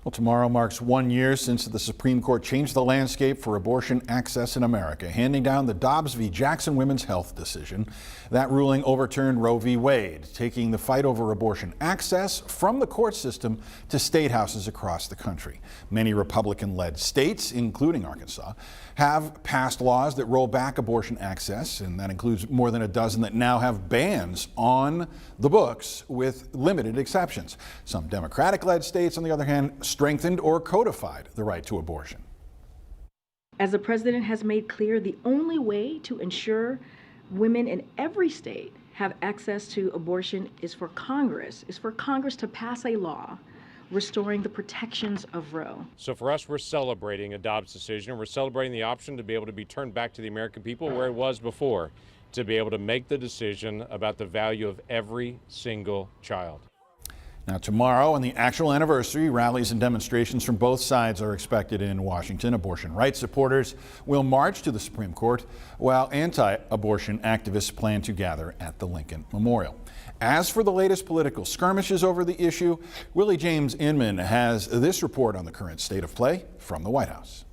Well, tomorrow marks 1 year since the Supreme Court changed the landscape for abortion access in America, handing down the Dobbs v. Jackson Women's Health decision. That ruling overturned Roe v. Wade, taking the fight over abortion access from the court system to state houses across the country. Many Republican-led states, including Arkansas, have passed laws that roll back abortion access, and that includes more than a dozen that now have bans on the books with limited exceptions. Some Democratic-led states, on the other hand, strengthened or codified the right to abortion. As the president has made clear, the only way to ensure women in every state have access to abortion is for Congress to pass a law restoring the protections of Roe. So for us, we're celebrating a Dobbs decision. We're celebrating the option to be able to be turned back to the American people where it was before, to be able to make the decision about the value of every single child. Now, tomorrow, on the actual anniversary, rallies and demonstrations from both sides are expected in Washington. Abortion rights supporters will march to the Supreme Court, while anti-abortion activists plan to gather at the Lincoln Memorial. As for the latest political skirmishes over the issue, Willie James Inman has this report on the current state of play from the White House.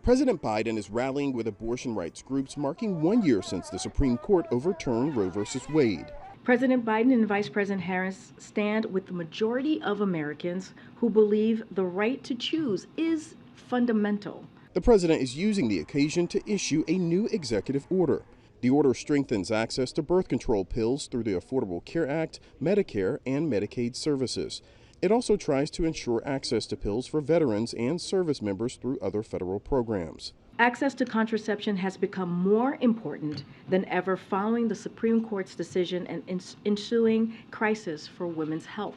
President Biden is rallying with abortion rights groups, marking 1 year since the Supreme Court overturned Roe v. Wade. President Biden and Vice President Harris stand with the majority of Americans who believe the right to choose is fundamental. The president is using the occasion to issue a new executive order. The order strengthens access to birth control pills through the Affordable Care Act, Medicare, and Medicaid services. It also tries to ensure access to pills for veterans and service members through other federal programs. Access to contraception has become more important than ever following the Supreme Court's decision and ensuing crisis for women's health.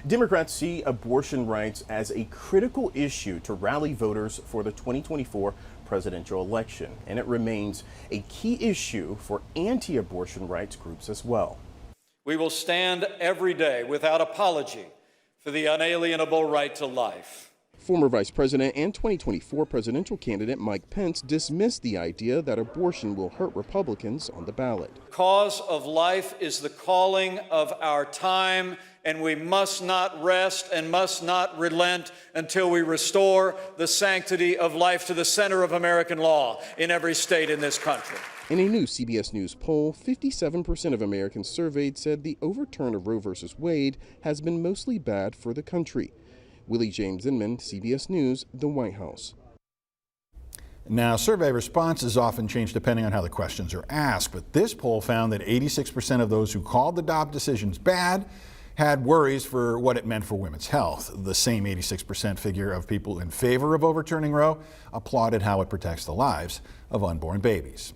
Democrats see abortion rights as a critical issue to rally voters for the 2024 presidential election, and it remains a key issue for anti-abortion rights groups as well. We will stand every day without apology for the unalienable right to life. Former Vice President and 2024 presidential candidate Mike Pence dismissed the idea that abortion will hurt Republicans on the ballot. The cause of life is the calling of our time, and we must not rest and must not relent until we restore the sanctity of life to the center of American law in every state in this country. In a new CBS News poll, 57% of Americans surveyed said the overturn of Roe v. Wade has been mostly bad for the country. Willie James Inman, CBS News, the White House. Now, survey responses often change depending on how the questions are asked, but this poll found that 86% of those who called the Dobbs decisions bad had worries for what it meant for women's health. The same 86% figure of people in favor of overturning Roe applauded how it protects the lives of unborn babies.